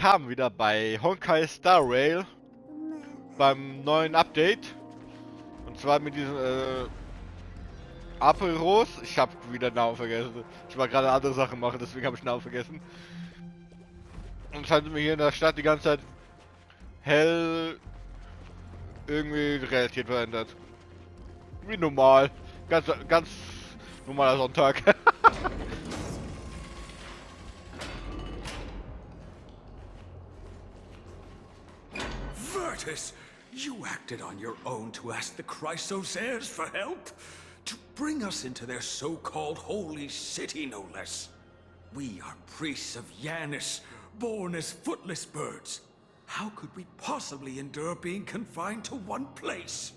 willkommen wieder bei Honkai Starrail beim neuen Update. Und zwar mit diesen Aperos. Ich habe wieder den Namen vergessen. Ich war gerade andere Sachen machen, deswegen habe ich den Namen vergessen. Und jetzt haben wir hier in der Stadt die ganze Zeit hell irgendwie die Realität verändert. Wie normal. Ganz normaler Sonntag. Virtus, you acted on your own to ask the Chrysosaires for help? To bring us into their so-called holy city, no less. We are priests of Janus, born as footless birds. How could we possibly endure being confined to one place?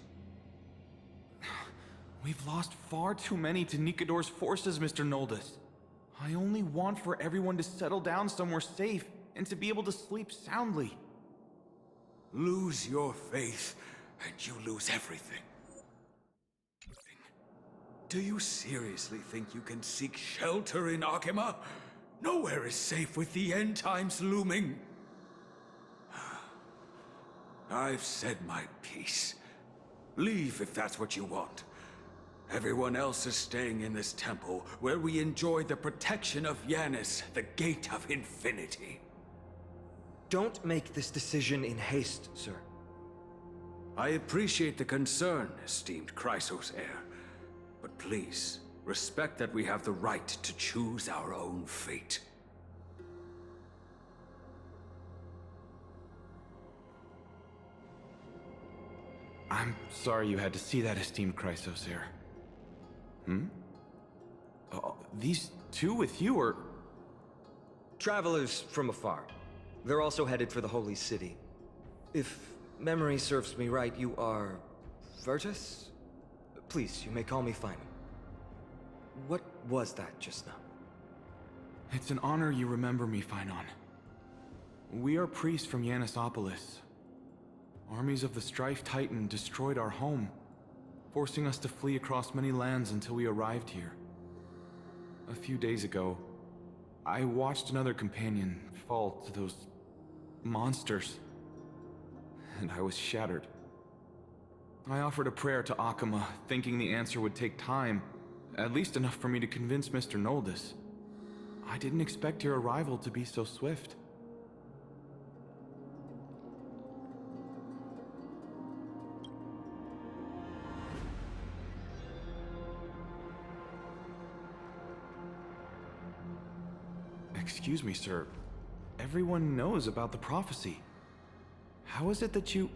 We've lost far too many to Nikador's forces, Mr. Noldus. I only want for everyone to settle down somewhere safe and to be able to sleep soundly. Lose your faith, and you lose everything. Do you seriously think you can seek shelter in Akima? Nowhere is safe with the end times looming. I've said my piece. Leave if that's what you want. Everyone else is staying in this temple, where we enjoy the protection of Janus, the Gate of Infinity. Don't make this decision in haste, sir. I appreciate the concern, esteemed Chrysosaire. But please, respect that we have the right to choose our own fate. I'm sorry you had to see that, esteemed Chrysosaire. These two with you are... Travelers from afar. They're also headed for the Holy City. If memory serves me right, you are... Virtus? Please, you may call me Final. What was that just now? It's an honor you remember me, Phynon. We are priests from Yanisopolis. Armies of the Strife Titan destroyed our home, forcing us to flee across many lands until we arrived here. A few days ago, I watched another companion fall to those monsters, and I was shattered. I offered a prayer to Akima, thinking the answer would take time, at least enough for me to convince Mr. Noldus. I didn't expect your arrival to be so swift. Excuse me, sir. Everyone knows about the prophecy. How is it that you...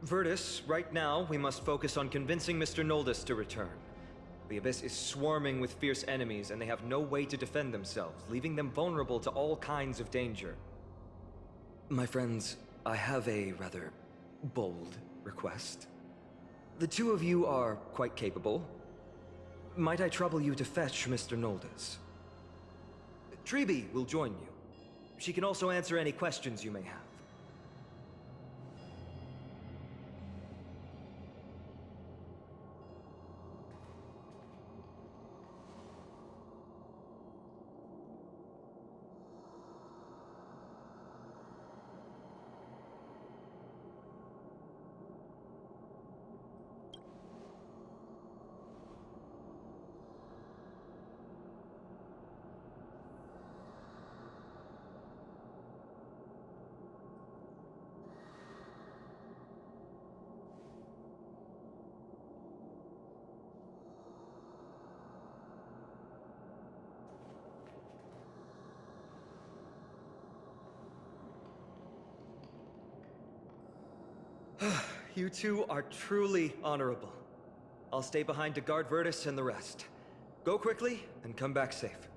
Virtus, right now, we must focus on convincing Mr. Noldus to return. The Abyss is swarming with fierce enemies, and they have no way to defend themselves, leaving them vulnerable to all kinds of danger. My friends, I have a rather bold request. The two of you are quite capable. Might I trouble you to fetch Mr. Noldus? Treeby will join you. She can also answer any questions you may have. You two are truly honorable. I'll stay behind to guard Virtus and the rest. Go quickly and come back safe.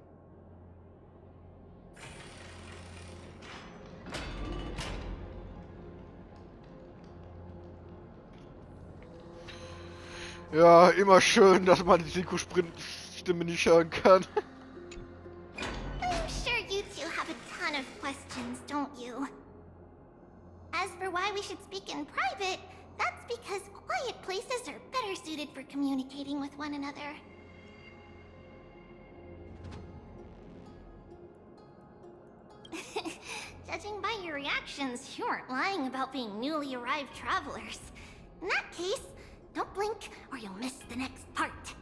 Ja, immer schön, dass man die Synchro-Sprint-Stimme nicht hören kann. I'm sure you two have a ton of questions, don't you? As for why we should speak in private, that's because quiet places are better suited for communicating with one another. Judging by your reactions, you weren't lying about being newly arrived travelers. In that case, don't blink or you'll miss the next part.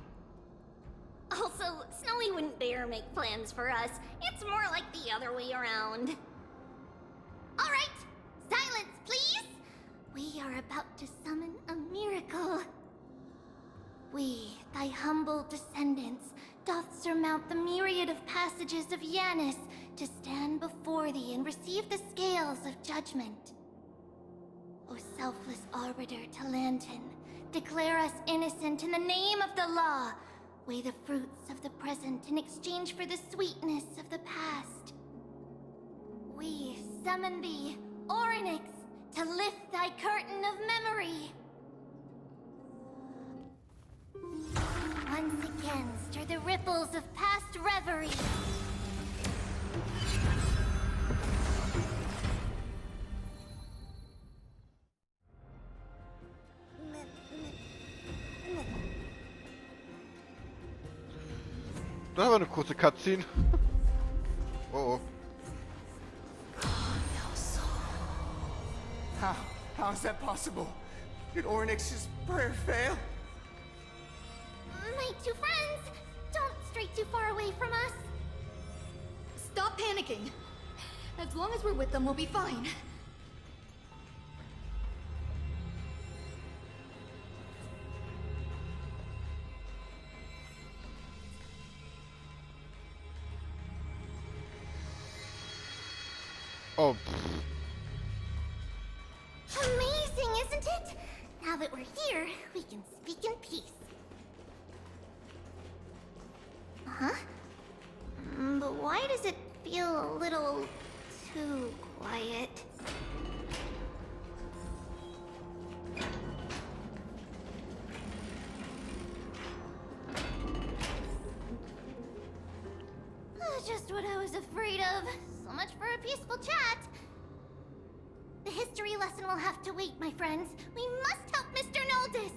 Also, Snowy wouldn't dare make plans for us. It's more like the other way around. Alright, silence please! We are about to summon a miracle. We, thy humble descendants, doth surmount the myriad of passages of Yanis to stand before thee and receive the scales of judgment. O selfless arbiter Talantin, declare us innocent in the name of the law. Weigh the fruits of the present in exchange for the sweetness of the past. We summon thee, Orynyx, to lift thy curtain of memory. Once again, stir the ripples of past reverie. Da haben wir eine kurze Cutscene. Oh oh. How is that possible? Did Orynyx's prayer fail? My two friends, don't stray too far away from us. Stop panicking. As long as we're with them, we'll be fine. Oh. Amazing, isn't it? Now that we're here, we can speak in peace. Huh? But why does it feel a little too quiet? Just what I was afraid of. So much for a peaceful chat. The history lesson will have to wait, my friends. We must help Mr. Noldis.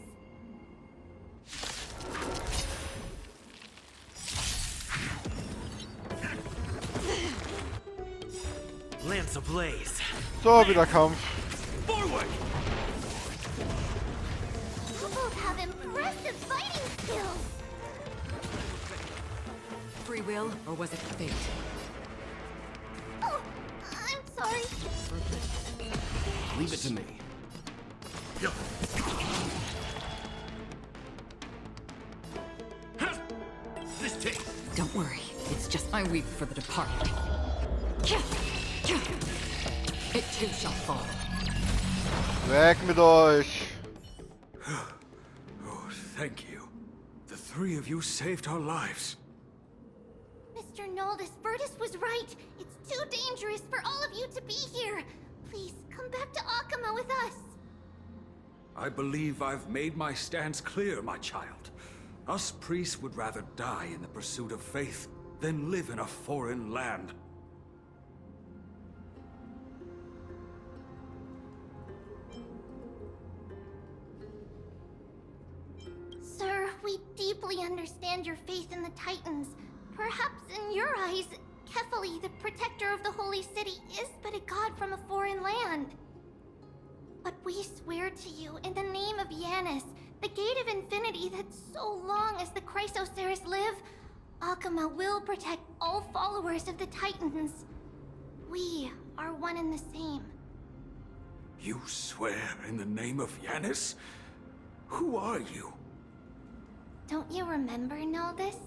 Lance ablaze. So, wieder Kampf. Forward! You both have impressive fighting skills. Free will, or was it fate? Oh, I'm sorry. Leave it to me. This takes. Don't worry, it's just my weep for the departed. It too shall fall. Weg mit euch. Oh, thank you. The three of you saved our lives. Mr. Noldis, Virtus was right. It's too dangerous for all of you to be here. Please, come back to Akama with us. I believe I've made my stance clear, my child. Us priests would rather die in the pursuit of faith than live in a foreign land. Sir, we deeply understand your faith in the Titans. Perhaps in your eyes, Kefali, the protector of the Holy City, is but a god from a foreign land. But we swear to you, in the name of Yanis, the Gate of Infinity, that so long as the Chrysoceres live, Akama will protect all followers of the Titans. We are one and the same. You swear in the name of Yanis? Who are you? Don't you remember, Noldis?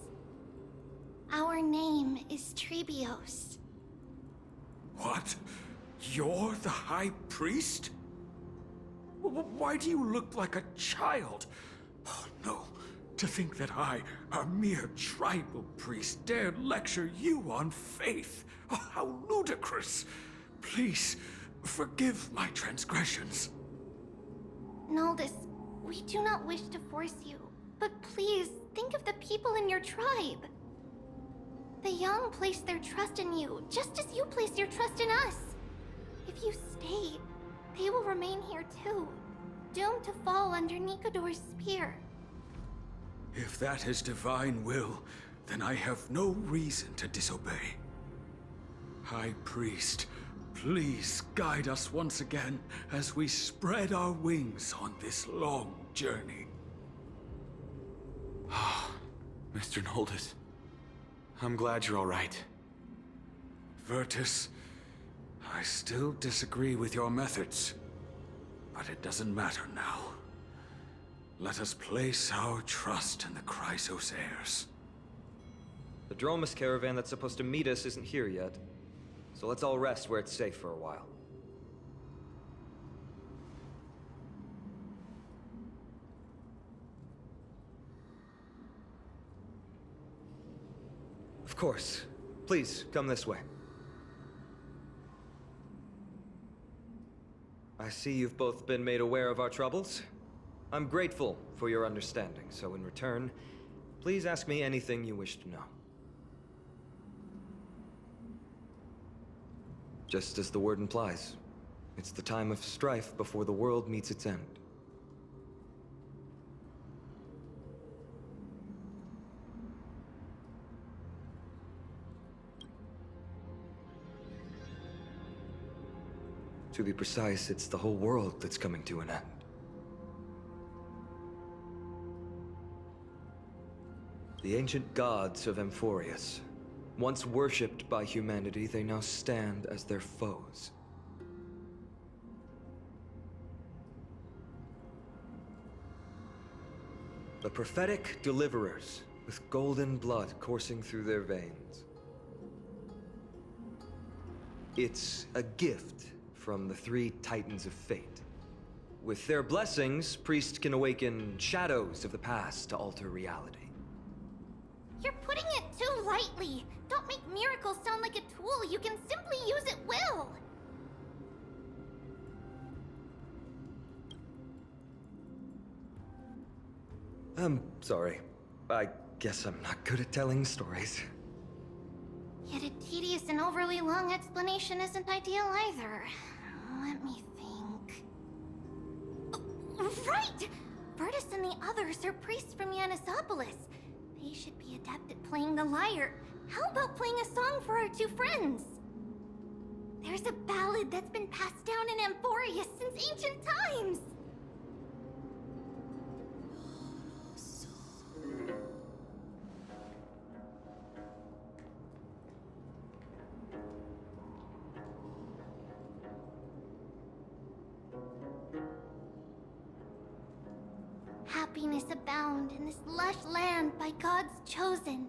Our name is Trebios. What? You're the High Priest? Why do you look like a child? Oh, no. To think that I, a mere tribal priest, dared lecture you on faith. Oh, how ludicrous. Please, forgive my transgressions. Noldis, we do not wish to force you, but please think of the people in your tribe. The young place their trust in you, just as you place your trust in us. If you stay, they will remain here too, doomed to fall under Nikodor's spear. If that is divine will, then I have no reason to disobey. High Priest, Please guide us once again as we spread our wings on this long journey. Mr. Noldus, I'm glad you're all right. Virtus, I still disagree with your methods, but it doesn't matter now. Let us place our trust in the Chrysos heirs. The Dromus caravan that's supposed to meet us isn't here yet, so let's all rest where it's safe for a while. Of course. Please, come this way. I see you've both been made aware of our troubles. I'm grateful for your understanding, so in return, please ask me anything you wish to know. Just as the word implies, it's the time of strife before the world meets its end. To be precise, it's the whole world that's coming to an end. The ancient gods of Amphorius. Once worshipped by humanity, they now stand as their foes. The prophetic deliverers, with golden blood coursing through their veins. It's a gift from the three Titans of Fate. With their blessings, priests can awaken shadows of the past to alter reality. You're putting it too lightly. Don't make miracles sound like a tool you can simply use at will. I'm sorry. I guess I'm not good at telling stories. Yet a tedious and overly long explanation isn't ideal either. Let me think. Oh, right! Virtus and the others are priests from Yanisopolis. They should be adept at playing the lyre. How about playing a song for our two friends? There's a ballad that's been passed down in Amphorius since ancient times. Happiness abound in this lush land by God's chosen.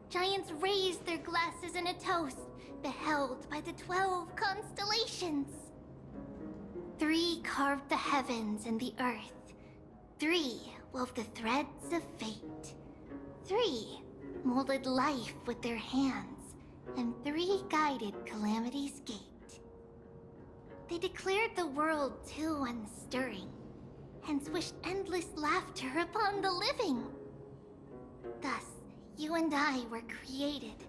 Giants raised their glasses in a toast, beheld by the 12 constellations. 3 carved the heavens and the earth. 3 wove the threads of fate. 3 molded life with their hands, and 3 guided calamity's gate. They declared the world too unstirring, hence wished endless laughter upon the living. Thus, you and I were created,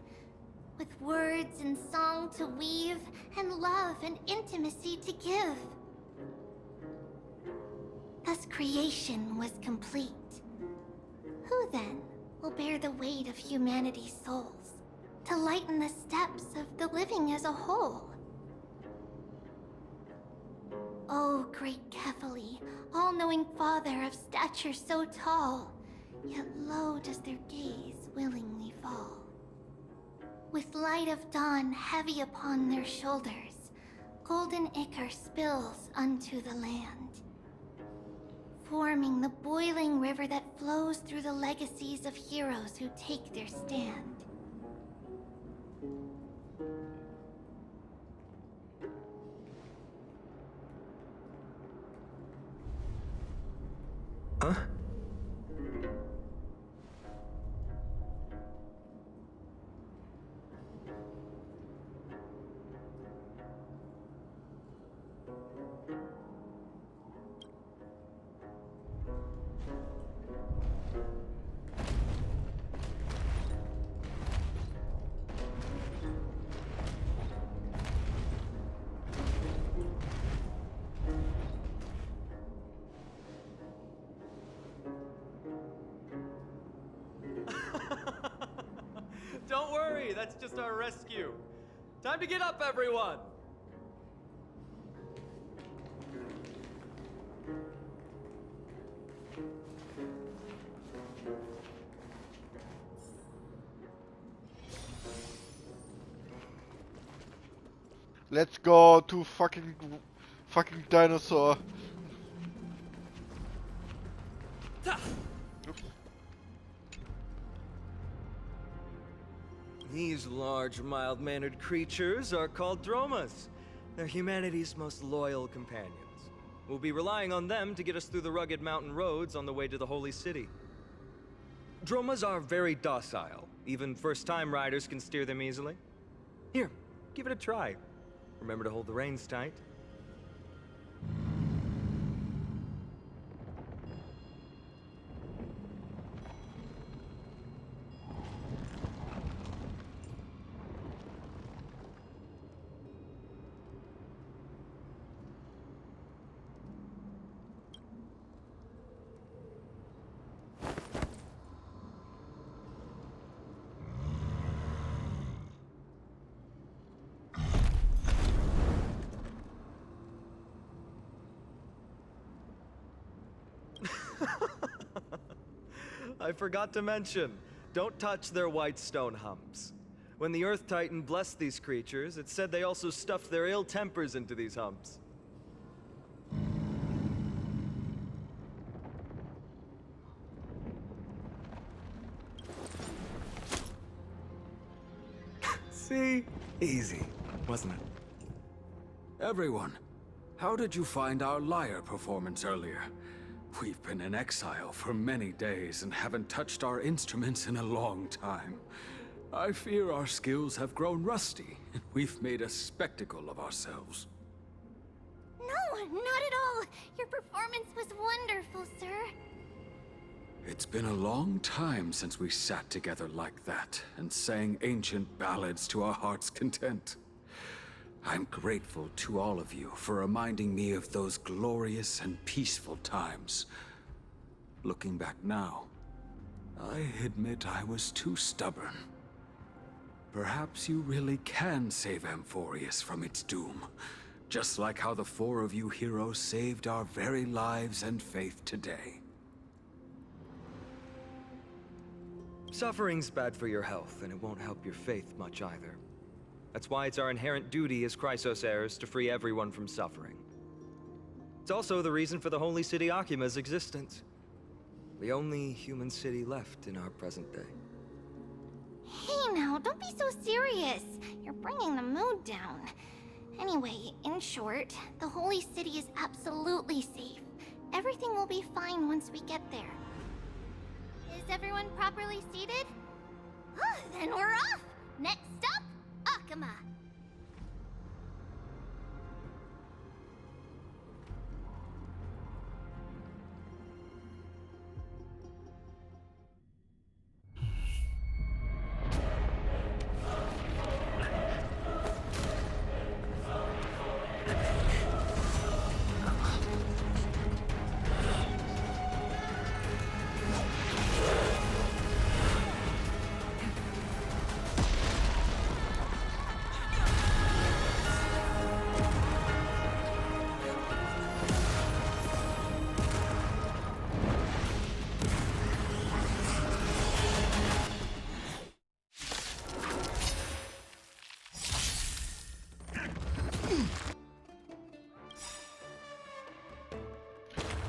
with words and song to weave, and love and intimacy to give. Thus creation was complete. Who then will bear the weight of humanity's souls, to lighten the steps of the living as a whole? O great Kephali, all-knowing father of stature so tall, yet low does their gaze willingly fall. With light of dawn heavy upon their shoulders, golden ichor spills unto the land, forming the boiling river that flows through the legacies of heroes who take their stand. Huh? Don't worry, that's just our rescue. Time to get up, everyone! Let's go to fucking dinosaur. Oops. These large, mild-mannered creatures are called dromas. They're humanity's most loyal companions. We'll be relying on them to get us through the rugged mountain roads on the way to the Holy City. Dromas are very docile. Even first-time riders can steer them easily. Here, give it a try. Remember to hold the reins tight. I forgot to mention, don't touch their white stone humps. When the Earth Titan blessed these creatures, it said they also stuffed their ill tempers into these humps. See? Easy, wasn't it? Everyone, how did you find our lyre performance earlier? We've been in exile for many days and haven't touched our instruments in a long time. I fear our skills have grown rusty, and we've made a spectacle of ourselves. No, not at all. Your performance was wonderful, sir. It's been a long time since we sat together like that and sang ancient ballads to our heart's content. I'm grateful to all of you for reminding me of those glorious and peaceful times. Looking back now, I admit I was too stubborn. Perhaps you really can save Amphorius from its doom, just like how the four of you heroes saved our very lives and faith today. Suffering's bad for your health, and it won't help your faith much either. That's why it's our inherent duty as Chrysos heirs to free everyone from suffering. It's also the reason for the Holy City Akima's existence. The only human city left in our present day. Hey now, don't be so serious. You're bringing the mood down. Anyway, in short, the Holy City is absolutely safe. Everything will be fine once we get there. Is everyone properly seated? Then we're off! Next stop, Akima!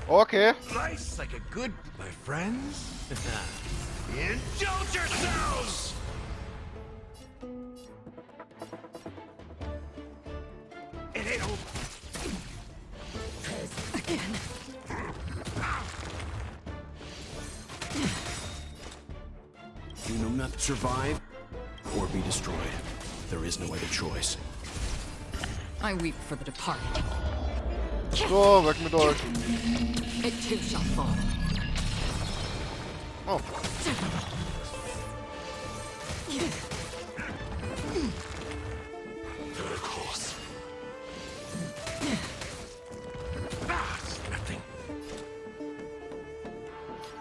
Okay. Nice like a good, my friends. Indulge yourselves! It ain't over. Again. You know not to survive or be destroyed. There is no other choice. I weep for the departed. So, weg mit euch. It too shall fall. Oh.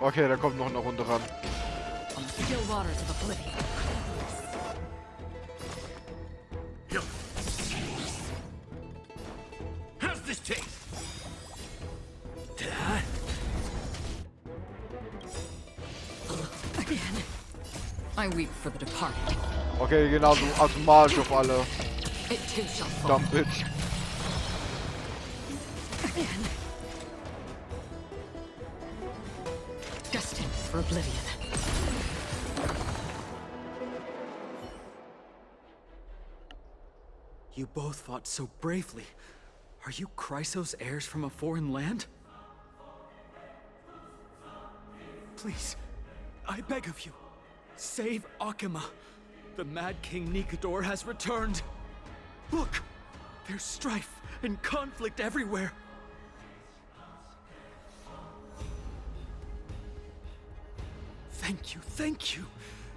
Okay, da kommt noch eine Runde ran. On the still waters of oblivion. How's this taste? I weep for the departed. Okay, genau, du automatisch auf alle. It too shall fall. Dumb bitch. Again. Destined for oblivion. You both fought so bravely. Are you Chrysos heirs from a foreign land? Please, I beg of you, save Akima. The Mad King Nikador has returned. Look, there's strife and conflict everywhere. Thank you, thank you.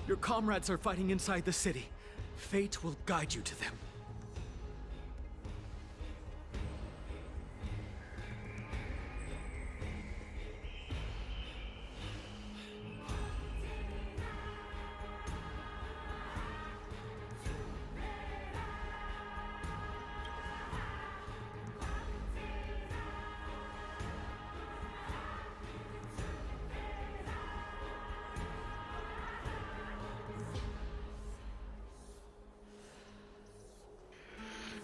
Your comrades are fighting inside the city. Fate will guide you to them.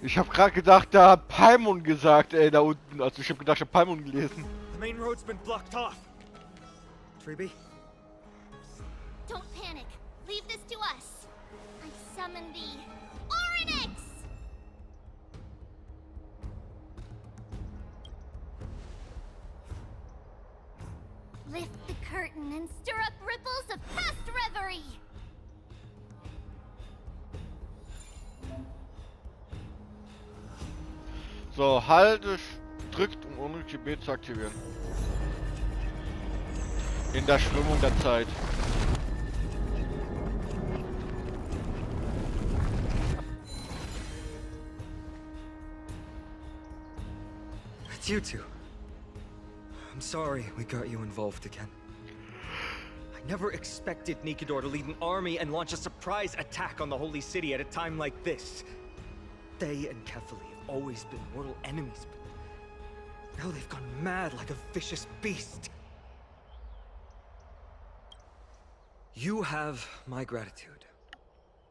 Ich hab grad gedacht, da hat Paimon gesagt, ey, da unten. Also ich hab gedacht, ich hab Paimon gelesen. The main road's been blocked off. Treeby? Don't panic. Leave this to us. I summon the Oryx! Lift the curtain and stir up ripples of past reverie. So, halte, drückt, um unnötig Gebet zu aktivieren. In der Strömung der Zeit. It's you two. I'm sorry we got you involved again. I never expected Nikador to lead an army and launch a surprise attack on the Holy City at a time like this. They and Kefali have always been mortal enemies, but now they've gone mad like a vicious beast. You have my gratitude.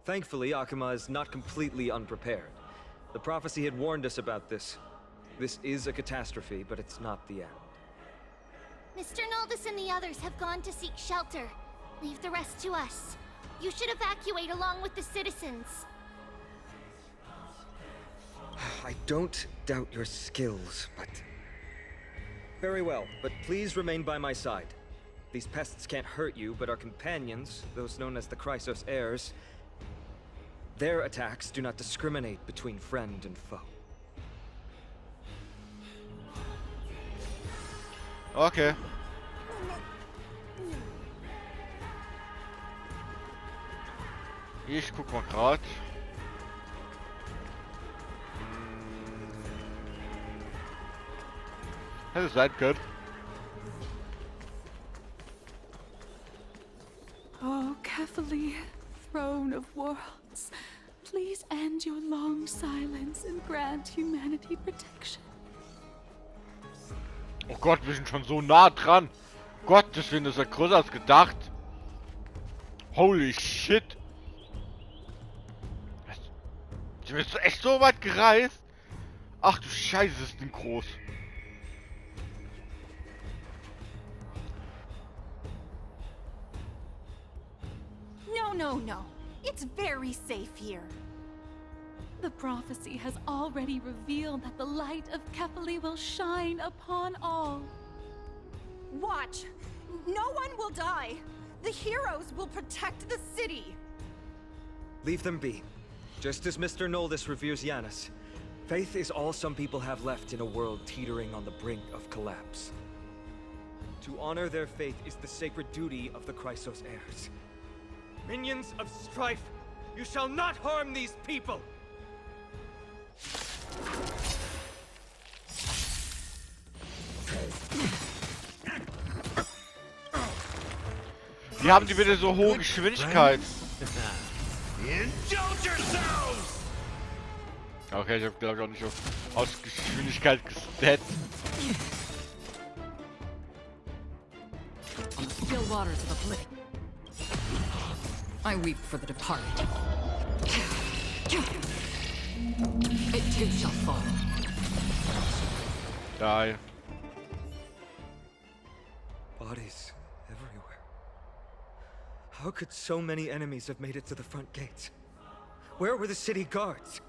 Thankfully, Akima is not completely unprepared. The prophecy had warned us about this. This is a catastrophe, but it's not the end. Mr. Naldis and the others have gone to seek shelter. Leave the rest to us. You should evacuate along with the citizens. I don't doubt your skills, but... Very well, but please remain by my side. These pests can't hurt you, but our companions, those known as the Chrysos heirs, their attacks do not discriminate between friend and foe. Okay. Ich guck mal grad. Hätte sein können. Oh, Kefali, throne of worlds, please end your long silence and grant humanity protection. Oh Gott, wir sind schon so nah dran. Gottes Willen, das ist ja größer als gedacht. Holy shit. Sind wir jetzt echt so weit gereist? Ach du Scheiße, ist Ding groß. No. It's very safe here. The prophecy has already revealed that the light of Kefali will shine upon all. Watch! No one will die! The heroes will protect the city! Leave them be. Just as Mr. Naldis reveres Yanis, faith is all some people have left in a world teetering on the brink of collapse. To honor their faith is the sacred duty of the Chrysos heirs. Minions of strife, you shall not harm these people! Wie haben die bitte so hohe Geschwindigkeit? Okay, ich hab glaube ich auch nicht aus Geschwindigkeit gestat. On the still waters of oblivion. I weep for the departed. It too shall fall. Die. Bodies everywhere. How could so many enemies have made it to the front gates? Where were the city guards?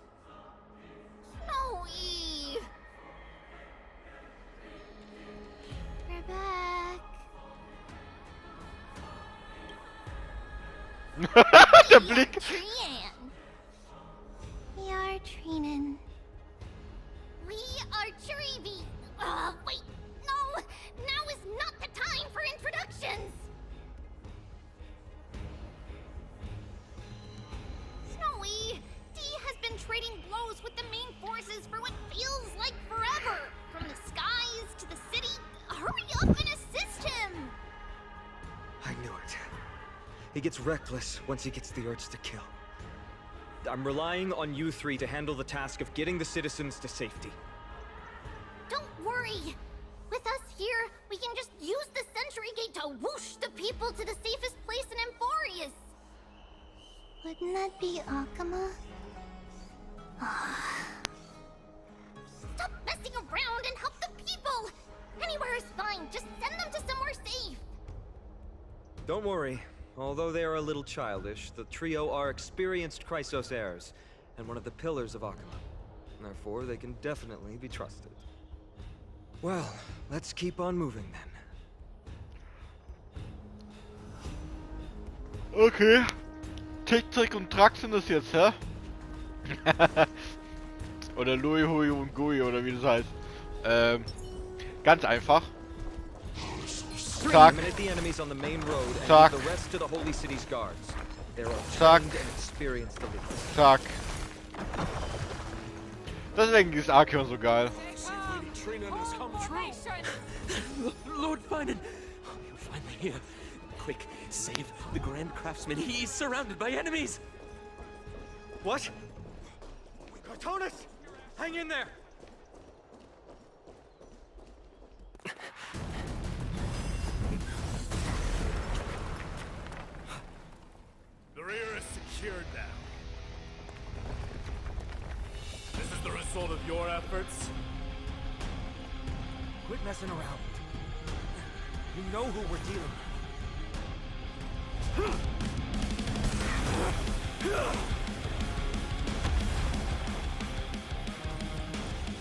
Snowy! We're back. Der Blick. Trian. We are Trinan. We are Trivi. Wait. No. Now is not the time for introductions. Snowy, D has been trading blows with the main forces for what feels like forever. From the skies to the city. Hurry up and assist him. I knew it. He gets reckless once he gets the urge to kill. I'm relying on you three to handle the task of getting the citizens to safety. Don't worry. With us here, we can just use the Sentry Gate to whoosh the people to the safest place in Emphorius. Wouldn't that be Akama? Stop messing around and help the people! Anywhere is fine, just send them to somewhere safe! Don't worry. Although they are a little childish, the trio are experienced Chrysos heirs, and one of the pillars of Akama. Therefore, they can definitely be trusted. Well, let's keep on moving then. Okay. Tick, Trick und Track sind das jetzt, hä? Oder Lui, Hui und Gui, oder wie das heißt. Ganz einfach. Zack. Eliminate the enemies on the main road and Zack. leave the rest to the Holy City's guards. They're all Zack. trained and experienced elites. Zack. Deswegen ist Archeon so geil. Lord Finan! You're finally here. Quick, save the Grand Craftsman. He's surrounded by enemies! What? Cartonus! Hang in there! The rear is secured now. This is the result of your efforts? Quit messing around. You know who we're dealing with.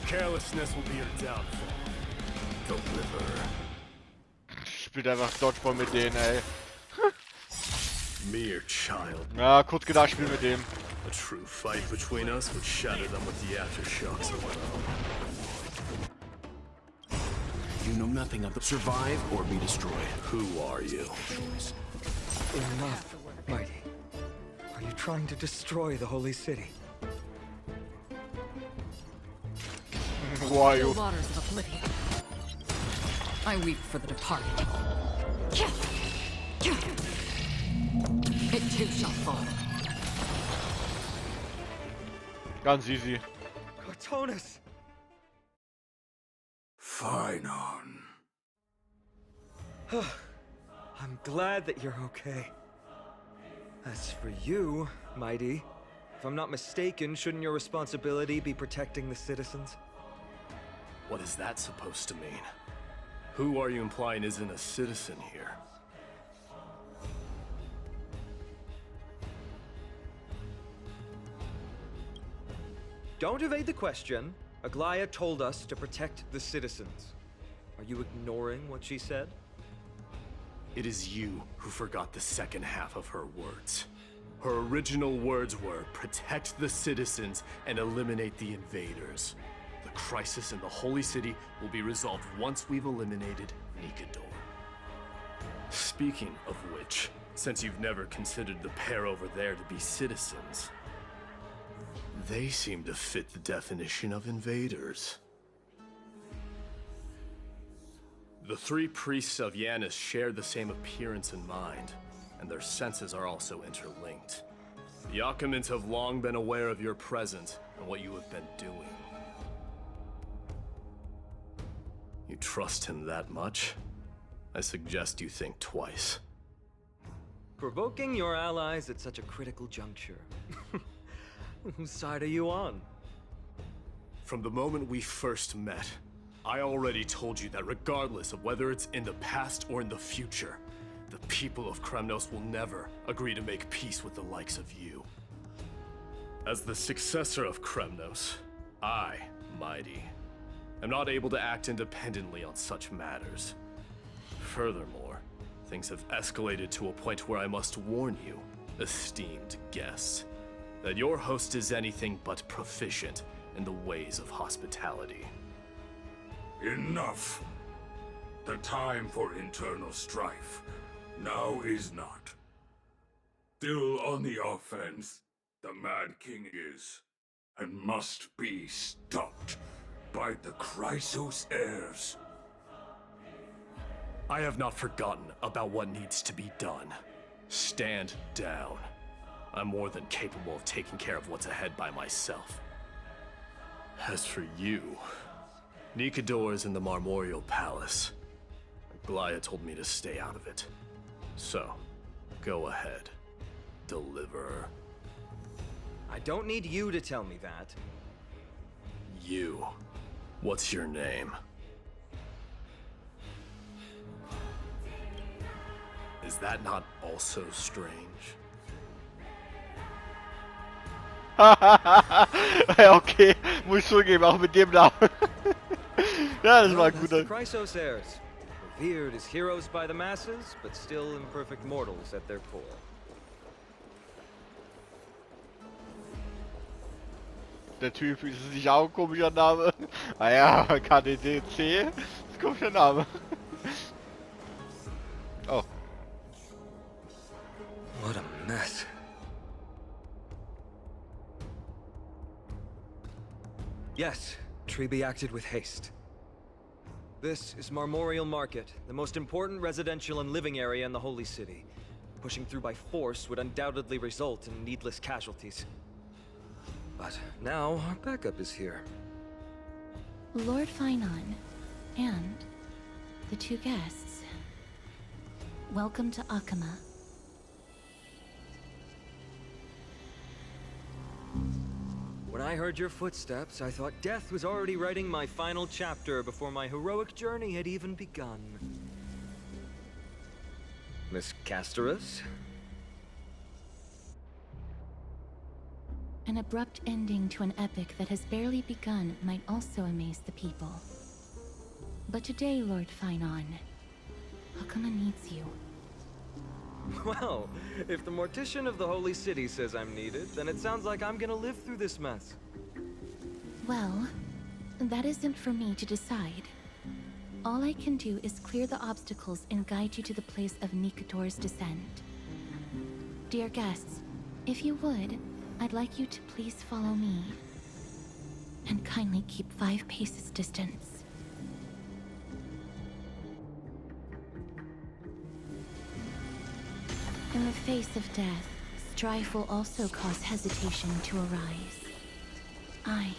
Carelessness will be your downfall. Deliver. Spielt einfach Dodgeball mit denen, ey. Mere child. Ja, kurz gedacht, spiel mit dem. A true fight between us would shatter them with the aftershocks of it all. You know nothing of the survive or be destroyed. Who are you? Enough, Mighty. Are you trying to destroy the Holy City? Who are The you? waters of oblivion. I weep for the departed. It too shall fall. Ganz easy. Cartonus! Finan. I'm glad that you're okay. As for you, Mighty, if I'm not mistaken, shouldn't your responsibility be protecting the citizens? What is that supposed to mean? Who are you implying isn't a citizen here? Don't evade the question. Aglaia told us to protect the citizens. Are you ignoring what she said? It is you who forgot the second half of her words. Her original words were, protect the citizens and eliminate the invaders. The crisis in the Holy City will be resolved once we've eliminated Nikador. Speaking of which, since you've never considered the pair over there to be citizens, they seem to fit the definition of invaders. The three priests of Yanis share the same appearance and mind, and their senses are also interlinked. The Akamans have long been aware of your presence and what you have been doing. You trust him that much? I suggest you think twice. Provoking your allies at such a critical juncture. Whose side are you on? From the moment we first met, I already told you that regardless of whether it's in the past or in the future, the people of Kremnos will never agree to make peace with the likes of you. As the successor of Kremnos, I, Mighty, am not able to act independently on such matters. Furthermore, things have escalated to a point where I must warn you, esteemed guests, that your host is anything but proficient in the ways of hospitality. Enough. The time for internal strife now is not. Still on the offense, the Mad King is, and must be stopped by the Chrysos heirs. I have not forgotten about what needs to be done. Stand down. I'm more than capable of taking care of what's ahead by myself. As for you, Nikador is in the Marmorial Palace. Glaya told me to stay out of it. So, go ahead. Deliver. I don't need you to tell me that. You. What's your name? Is that not also strange? Okay, muss ich zugeben, auch mit dem Namen. Ja, das war ein guter. Chrysos heirs. Revered as heroes by the masses, but still imperfect mortals at their core. Der Typ, ist es nicht auch ein komischer Name? Ah ja, KDDC, ist ein komischer Name. Oh. What a mess. Yes, Treby acted with haste. This is Marmorial Market, the most important residential and living area in the Holy City. Pushing through by force would undoubtedly result in needless casualties. But now our backup is here. Lord Finon, and the two guests. Welcome to Akama. When I heard your footsteps, I thought death was already writing my final chapter before my heroic journey had even begun. Miss Casterus? An abrupt ending to an epic that has barely begun might also amaze the people. But today, Lord Finon, Akama needs you. Well, if the Mortician of the Holy City says I'm needed, then it sounds like I'm gonna live through this mess. Well, that isn't for me to decide. All I can do is clear the obstacles and guide you to the place of Nikador's descent. Dear guests, if you would, I'd like you to please follow me. And kindly keep 5 paces distance. In the face of death, strife will also cause hesitation to arise. I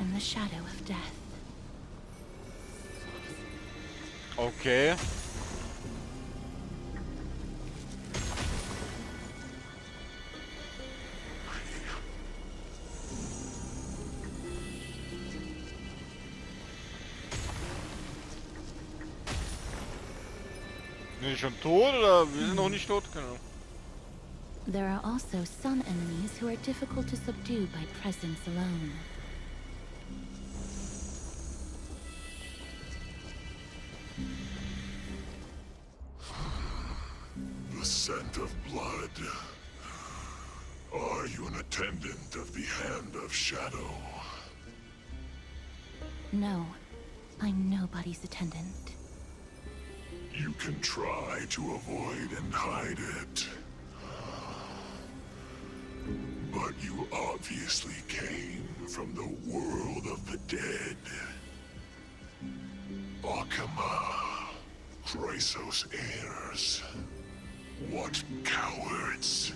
am the shadow of death. Okay. Sind die schon tot oder wir sind noch nicht tot? Genau. There are also some enemies who are difficult to subdue by presence alone. The scent of blood. Are you an attendant of the Hand of Shadow? No, I'm nobody's attendant. You can try to avoid and hide it. But you obviously came from the world of the dead. Akama, Chrysos heirs. What cowards!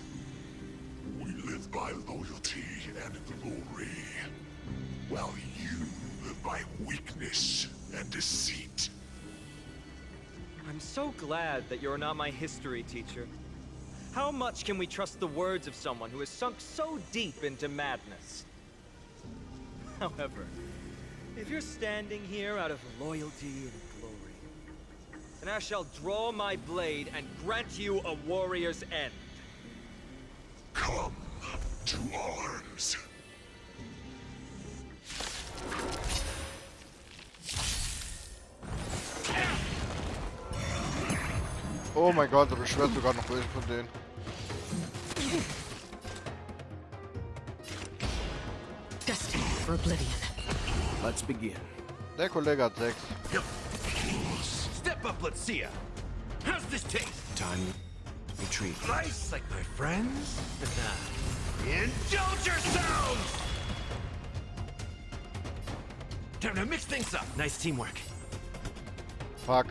We live by loyalty and glory, while you live by weakness and deceit. I'm so glad that you're not my history teacher. How much can we trust the words of someone who has sunk so deep into madness? However, if you're standing here out of loyalty and glory, then I shall draw my blade and grant you a warrior's end. Come to arms. Oh mein Gott, aber ich schwör sogar noch welche von denen. Destiny for oblivion. Let's begin. Der Kollege hat 6. Step up, let's see ya. How's this taste? Time retreat. Nice, like my friends? Indulge yourselves! Time to mix things up. Nice teamwork. Fuck.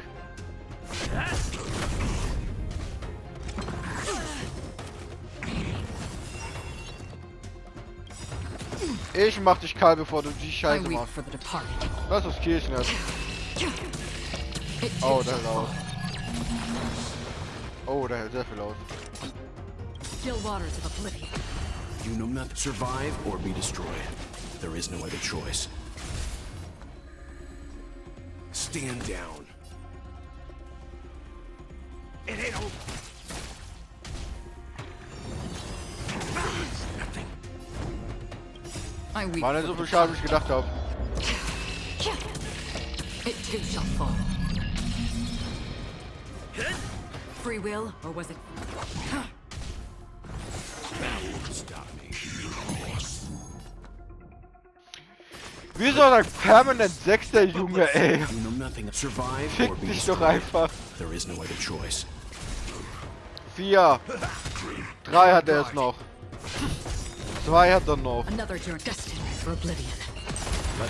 Ich mach dich kalt, bevor du die Scheiße machst. Das ist Kirchner. Oh, der hält aus. Oh, der hält sehr viel aus. Still waters of oblivion. You know nothing. Survive or be destroyed. There is no other choice. Stand down. It ain't over. Nothing. War nicht so viel Schaden, wie ich gedacht habe. It too shall fall. Free will, or was it? Stop me. Wieso ein permanent 6, der Junge, ey? You know nothing. Survive or Fick be dich doch destroyed. einfach. There is no other choice. 4. 3 hat er es noch. 2 hat er noch. Another destiny for oblivion.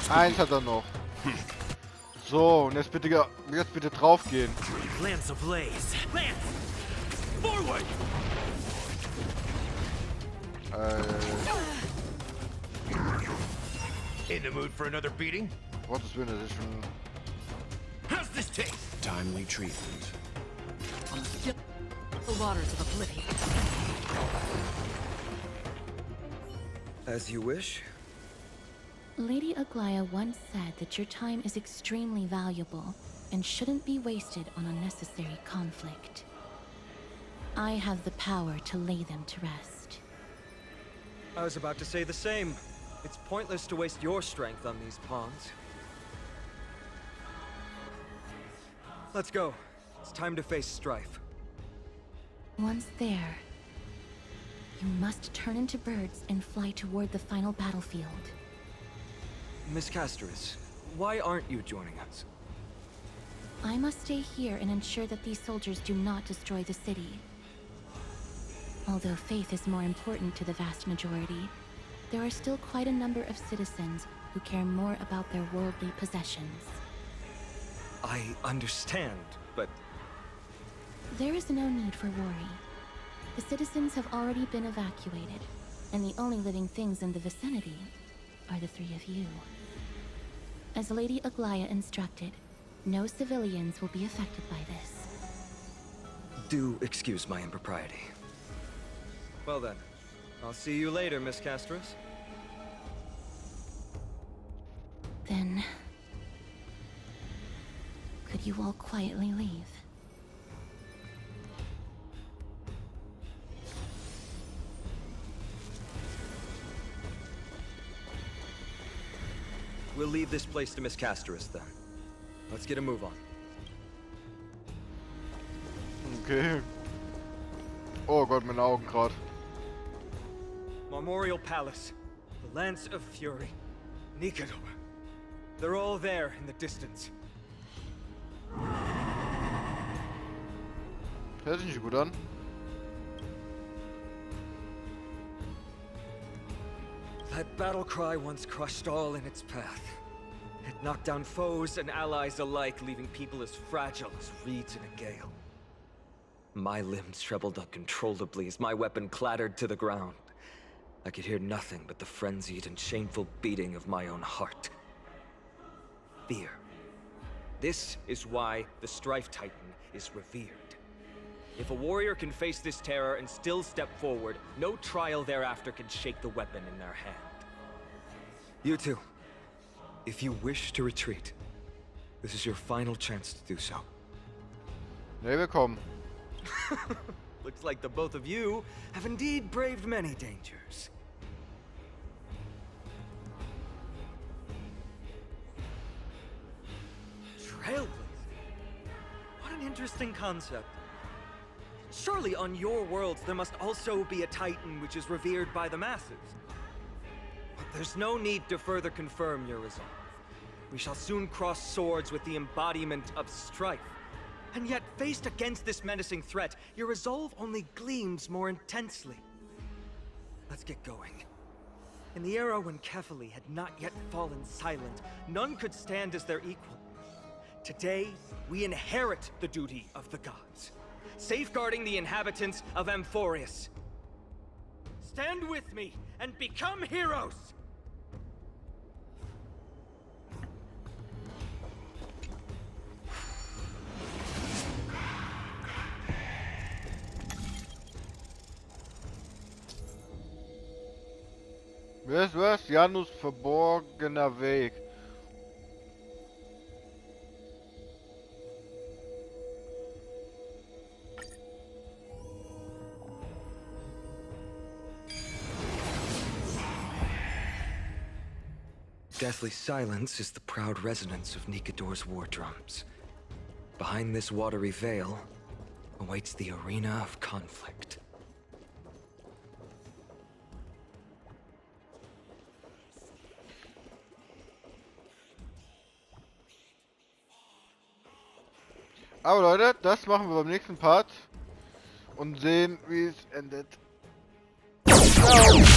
1 hat er noch. So, und jetzt bitte drauf gehen. Lance ablaze. Lance! Forward! In the mood for another beating? Gottes Willen, das ist schon... How's this taste? Timely treatment. The waters of oblivion. As you wish. Lady Aglaya once said that your time is extremely valuable and shouldn't be wasted on unnecessary conflict. I have the power to lay them to rest. I was about to say the same. It's pointless to waste your strength on these pawns. Let's go. It's time to face strife. Once there, you must turn into birds and fly toward the final battlefield. Miss Casteris, why aren't you joining us? I must stay here and ensure that these soldiers do not destroy the city. Although faith is more important to the vast majority, there are still quite a number of citizens who care more about their worldly possessions. I understand, but... There is no need for worry. The citizens have already been evacuated, and the only living things in the vicinity are the three of you. As Lady Aglaya instructed, no civilians will be affected by this. Do excuse my impropriety. Well then, I'll see you later, Miss Casteris. Then... could you all quietly leave? We'll leave this place to Miss Casteris then. Let's get a move on. Okay. Oh Gott, meine Augen gerade. Memorial Palace, the Lance of Fury, Nikador. They're all there in the distance. Hört sich nicht gut an. That battle cry once crushed all in its path. It knocked down foes and allies alike, leaving people as fragile as reeds in a gale. My limbs trembled uncontrollably as my weapon clattered to the ground. I could hear nothing but the frenzied and shameful beating of my own heart. Fear. This is why the Strife Titan is revered. If a warrior can face this terror and still step forward, no trial thereafter can shake the weapon in their hand. You two, if you wish to retreat, this is your final chance to do so. Ne, willkommen. Looks like the both of you have indeed braved many dangers. Trailblazer. What an interesting concept. Surely on your worlds there must also be a titan which is revered by the masses. But there's no need to further confirm your resolve. We shall soon cross swords with the embodiment of strife. And yet, faced against this menacing threat, your resolve only gleams more intensely. Let's get going. In the era when Kefali had not yet fallen silent, none could stand as their equal. Today, we inherit the duty of the gods, safeguarding the inhabitants of Amphorius. Stand with me and become heroes! Was? Janus verborgener Weg. Deathly silence is the proud resonance of Nikador's war drums. Behind this watery veil awaits the arena of conflict. Aber Leute, das machen wir beim nächsten Part und sehen, wie es endet. Ciao!